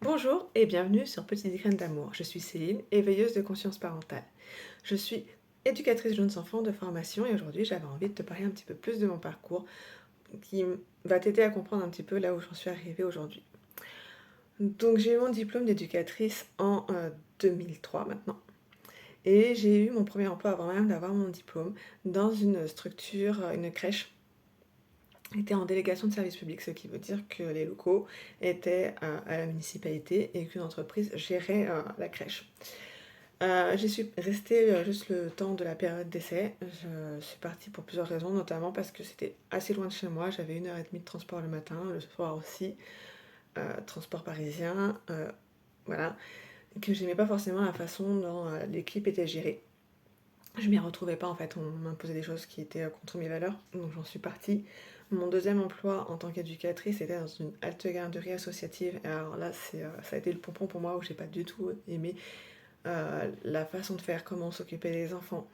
Bonjour et bienvenue sur Petites Graines d'amour. Je suis Céline, éveilleuse de conscience parentale. Je suis éducatrice jeunes enfants de formation et aujourd'hui j'avais envie de te parler un petit peu plus de mon parcours qui va t'aider à comprendre un petit peu là où j'en suis arrivée aujourd'hui. Donc j'ai eu mon diplôme d'éducatrice en 2003 maintenant et j'ai eu mon premier emploi avant même d'avoir mon diplôme dans une structure, une crèche était en délégation de service public, ce qui veut dire que les locaux étaient à la municipalité et qu'une entreprise gérait la crèche. J'y suis restée juste le temps de la période d'essai. Je suis partie pour plusieurs raisons, notamment parce que c'était assez loin de chez moi. J'avais 1 heure et demie de transport le matin, le soir aussi, transport parisien, voilà. Que j'aimais pas forcément la façon dont l'équipe était gérée. Je m'y retrouvais pas en fait, on m'imposait des choses qui étaient contre mes valeurs, donc j'en suis partie. Mon deuxième emploi en tant qu'éducatrice était dans une halte garderie associative. Et alors là, ça a été le pompon pour moi où j'ai pas du tout aimé la façon de faire, comment s'occuper des enfants,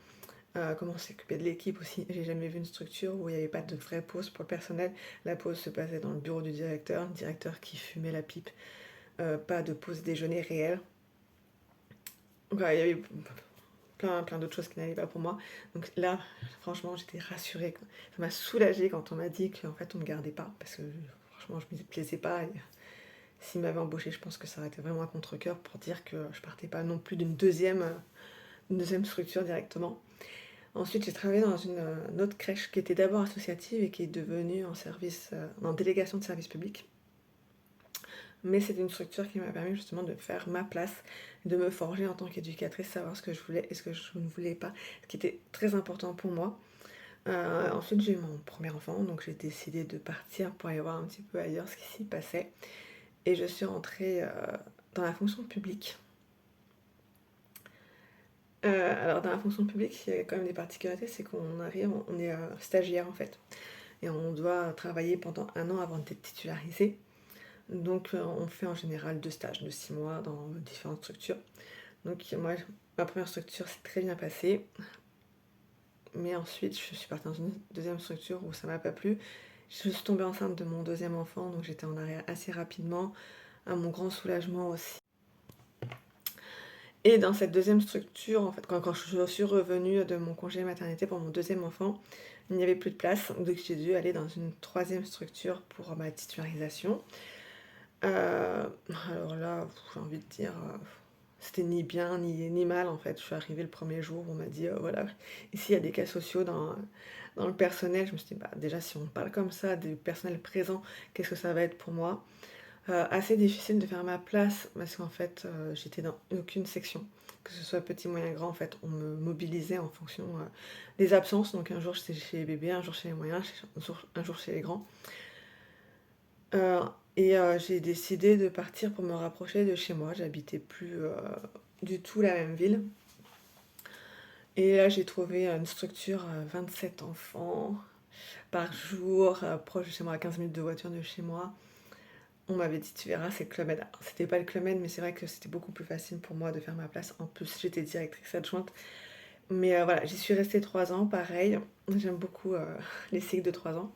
comment s'occuper de l'équipe aussi. J'ai jamais vu une structure où il n'y avait pas de vraie pause pour le personnel. La pause se passait dans le bureau du directeur, le directeur qui fumait la pipe, pas de pause déjeuner réelle. Voilà, il y avait plein d'autres choses qui n'allaient pas pour moi. Donc là, franchement, j'étais rassurée. Ça m'a soulagée quand on m'a dit qu'en fait, on me gardait pas. Parce que franchement, je me plaisais pas. Et s'ils m'avaient embauché, je pense que ça aurait été vraiment un contre-cœur pour dire que je partais pas non plus une deuxième structure directement. Ensuite, j'ai travaillé dans une autre crèche qui était d'abord associative et qui est devenue en délégation de service public. Mais c'est une structure qui m'a permis justement de faire ma place, de me forger en tant qu'éducatrice, savoir ce que je voulais et ce que je ne voulais pas, ce qui était très important pour moi. Ensuite, j'ai eu mon premier enfant, donc j'ai décidé de partir pour aller voir un petit peu ailleurs ce qui s'y passait. Et je suis rentrée dans la fonction publique. Alors dans la fonction publique, il y a quand même des particularités, c'est qu'on arrive, on est stagiaire en fait. Et on doit travailler pendant 1 an avant d'être titularisé. Donc on fait en général 2 stages de 6 mois dans différentes structures. Donc moi, ma première structure s'est très bien passée. Mais ensuite, je suis partie dans une deuxième structure où ça m'a pas plu. Je suis tombée enceinte de mon deuxième enfant, donc j'étais en arrêt assez rapidement, à mon grand soulagement aussi. Et dans cette deuxième structure, en fait, quand je suis revenue de mon congé maternité pour mon deuxième enfant, il n'y avait plus de place, donc j'ai dû aller dans une troisième structure pour ma titularisation. Alors là, j'ai envie de dire, c'était ni bien ni mal en fait. Je suis arrivée le premier jour, on m'a dit voilà, ici il y a des cas sociaux dans le personnel. Je me suis dit, bah, déjà, si on parle comme ça du personnel présent, qu'est-ce que ça va être pour moi? Assez difficile de faire ma place parce qu'en fait, j'étais dans aucune section, que ce soit petit, moyen, grand. En fait, on me mobilisait en fonction des absences. Donc un jour j'étais chez les bébés, un jour chez les moyens, un jour chez les grands. Euh, j'ai décidé de partir pour me rapprocher de chez moi. J'habitais plus du tout la même ville. Et là, j'ai trouvé une structure à 27 enfants par jour, proche de chez moi, à 15 minutes de voiture de chez moi. On m'avait dit, tu verras, c'est le Club Med. Alors, c'était pas le Club Med, mais c'est vrai que c'était beaucoup plus facile pour moi de faire ma place. En plus, j'étais directrice adjointe. Mais voilà, j'y suis restée 3 ans, pareil. J'aime beaucoup les cycles de 3 ans.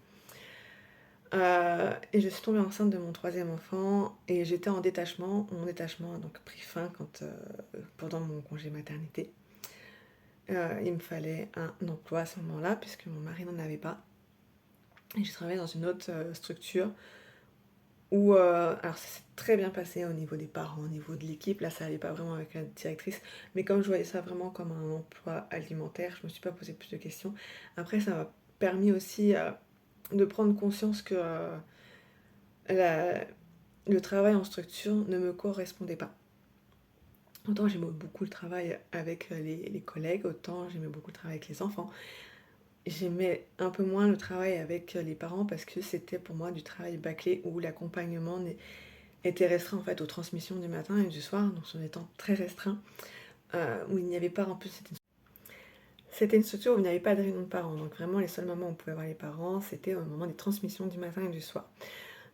Et je suis tombée enceinte de mon troisième enfant et j'étais en détachement. Mon détachement a donc pris fin pendant mon congé maternité. Il me fallait un emploi à ce moment-là, puisque mon mari n'en avait pas. Et j'ai travaillé dans une autre structure où, alors ça s'est très bien passé au niveau des parents, au niveau de l'équipe. Là, ça allait pas vraiment avec la directrice. Mais comme je voyais ça vraiment comme un emploi alimentaire, je me suis pas posé plus de questions. Après, ça m'a permis aussi de prendre conscience que la- le travail en structure ne me correspondait pas. Autant j'aimais beaucoup le travail avec les collègues, autant j'aimais beaucoup le travail avec les enfants. J'aimais un peu moins le travail avec les parents parce que c'était pour moi du travail bâclé où l'accompagnement était restreint en fait aux transmissions du matin et du soir, donc son étant très restreint, où il n'y avait pas en plus. C'était une structure où il n'y avait pas de réunion de parents, donc vraiment les seuls moments où on pouvait voir les parents, c'était au moment des transmissions du matin et du soir.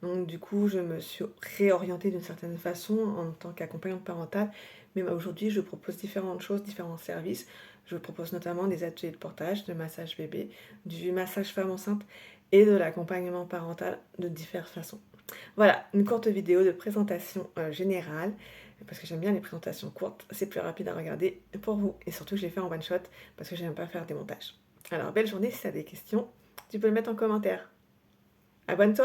Donc du coup, je me suis réorientée d'une certaine façon en tant qu'accompagnante parentale. Mais aujourd'hui, je propose différentes choses, différents services. Je propose notamment des ateliers de portage, de massage bébé, du massage femme enceinte et de l'accompagnement parental de diverses façons. Voilà, une courte vidéo de présentation générale, parce que j'aime bien les présentations courtes, c'est plus rapide à regarder pour vous. Et surtout, je l'ai fait en one shot, parce que j'aime pas faire des montages. Alors, belle journée, si tu as des questions, tu peux le mettre en commentaire. Abonne-toi!